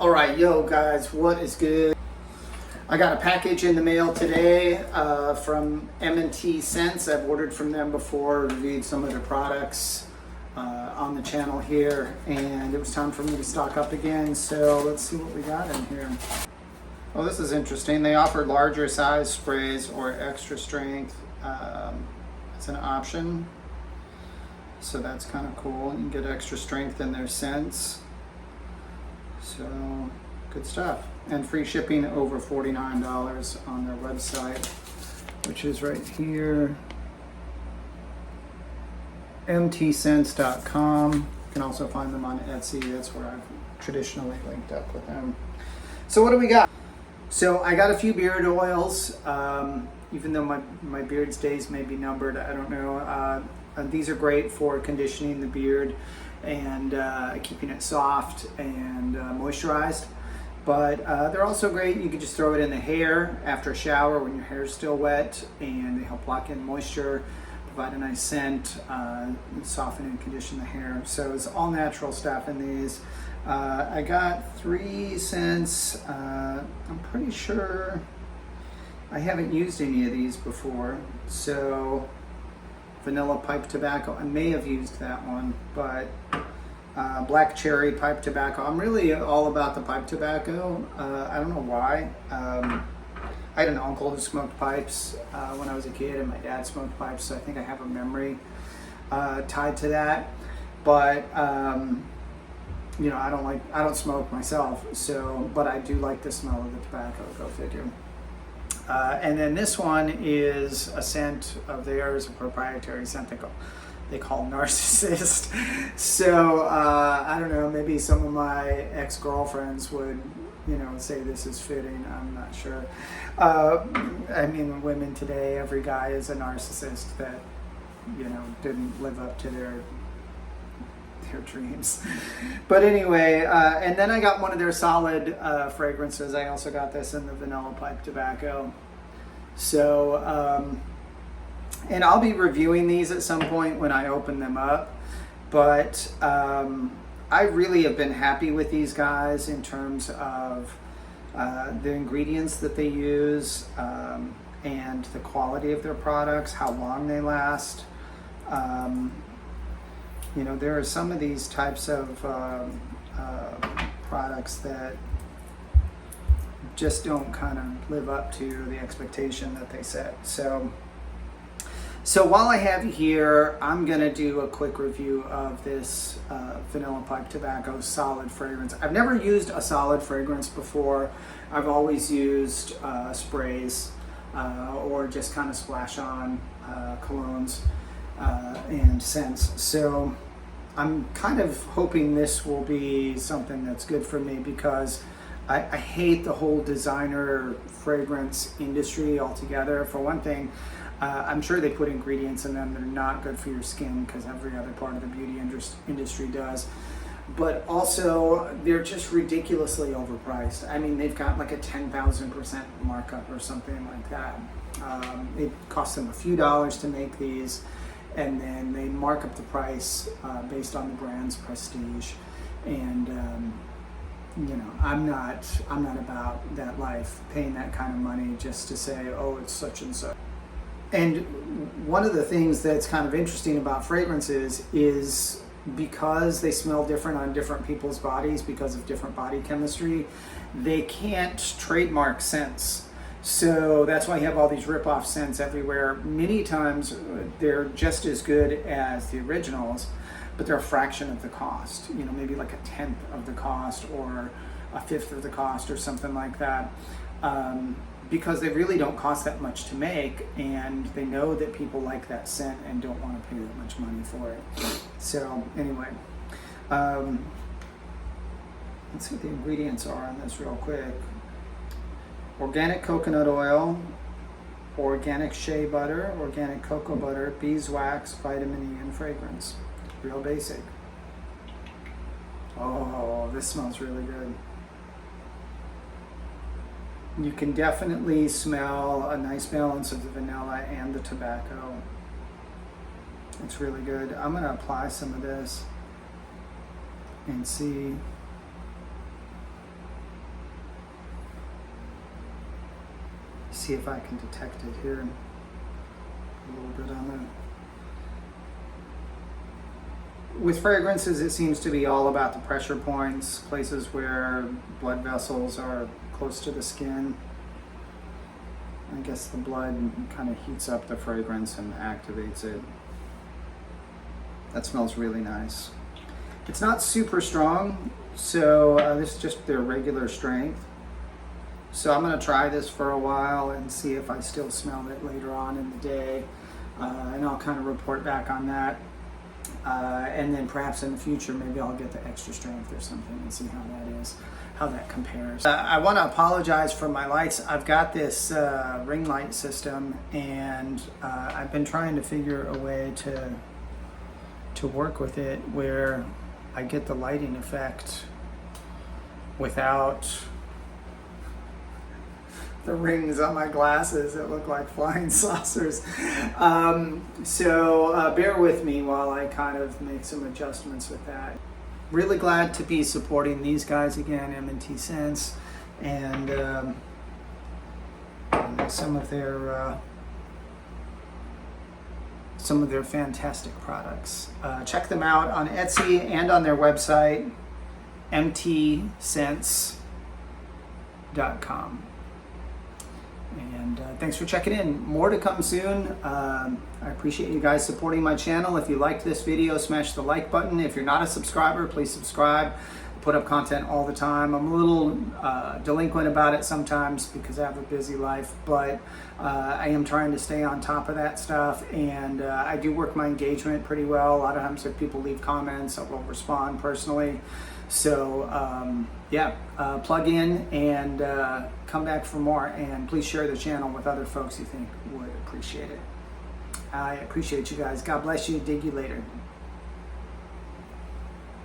All right, yo guys, what is good? I got a package in the mail today from M&T Scents. I've ordered from them before, reviewed some of their products on the channel here, and it was time for me to stock up again. So let's see what we got in here. Well, this is interesting. They offer larger size sprays or extra strength as an option. So that's kind of cool. You can get extra strength in their scents. So good stuff. And free shipping over $49 on their website, which is right here, mtscents.com. You can also find them on Etsy. That's where I've traditionally linked up with them. So what do we got? So I got a few beard oils, even though my beard's days may be numbered, I don't know. These are great for conditioning the beard and keeping it soft and moisturized. But they're also great. You can just throw it in the hair after a shower when your hair is still wet, and they help lock in moisture, provide a nice scent, soften and condition the hair. So it's all natural stuff in these. I got 3 scents. I'm pretty sure I haven't used any of these before. So vanilla pipe tobacco, I may have used that one, but black cherry pipe tobacco. I'm really all about the pipe tobacco. I don't know why. I had an uncle who smoked pipes when I was a kid, and my dad smoked pipes, so I think I have a memory tied to that. But you know, I don't smoke myself, so, but I do like the smell of the tobacco, go figure. And then this one is a scent of theirs, a proprietary scent they call Narcissist. So I don't know, maybe some of my ex-girlfriends would, say this is fitting. I'm not sure. I mean, women today, every guy is a narcissist that, didn't live up to their dreams. But anyway, and then I got one of their solid fragrances. I also got this in the vanilla pipe tobacco. So, and I'll be reviewing these at some point when I open them up. But I really have been happy with these guys in terms of the ingredients that they use and the quality of their products, how long they last. There are some of these types of products that just don't kind of live up to the expectation that they set. So while I have you here, I'm going to do a quick review of this vanilla pipe tobacco solid fragrance. I've never used a solid fragrance before. I've always used sprays or just kind of splash on colognes and scents. So I'm kind of hoping this will be something that's good for me, because I hate the whole designer fragrance industry altogether. For one thing, I'm sure they put ingredients in them that are not good for your skin, because every other part of the beauty industry does. But also, they're just ridiculously overpriced. I mean, they've got like a 10,000% markup or something like that. It costs them a few dollars to make these, and then they mark up the price based on the brand's prestige. And I'm not about that life, paying that kind of money just to say, oh, it's such and such. And one of the things that's kind of interesting about fragrances is because they smell different on different people's bodies, because of different body chemistry, they can't trademark scents. So that's why you have all these rip-off scents everywhere. Many times they're just as good as the originals, but they're a fraction of the cost. Maybe like a 10th of the cost or a 5th of the cost or something like that. Because they really don't cost that much to make, and they know that people like that scent and don't want to pay that much money for it. So anyway, let's see what the ingredients are on this real quick. Organic coconut oil, organic shea butter, organic cocoa butter, beeswax, vitamin E, and fragrance. Real basic. Oh, this smells really good. You can definitely smell a nice balance of the vanilla and the tobacco. It's really good. I'm going to apply some of this and see see if I can detect it here a little bit on the. With fragrances, it seems to be all about the pressure points, places where blood vessels are close to the skin. I guess the blood kind of heats up the fragrance and activates it. That smells really nice. It's not super strong, so this is just their regular strength. So I'm going to try this for a while and see if I still smell it later on in the day. And I'll kind of report back on that. And then perhaps in the future, maybe I'll get the extra strength or something and see how that is, how that compares. I want to apologize for my lights. I've got this ring light system, and I've been trying to figure a way to work with it where I get the lighting effect without the rings on my glasses that look like flying saucers. So bear with me while I kind of make some adjustments with that. Really glad to be supporting these guys again, M&T Scents, and some of their fantastic products. Check them out on Etsy and on their website, mtscents.com. And thanks for checking in. More to come soon. I appreciate you guys supporting my channel. If you liked this video, smash the like button. If you're not a subscriber, please subscribe. I put up content all the time. I'm a little delinquent about it sometimes because I have a busy life, but I am trying to stay on top of that stuff, and I do work my engagement pretty well. A lot of times if people leave comments, I will respond personally. So plug in and come back for more, and please share the channel with other folks you think would appreciate it. I appreciate you guys. God bless you. Dig you later.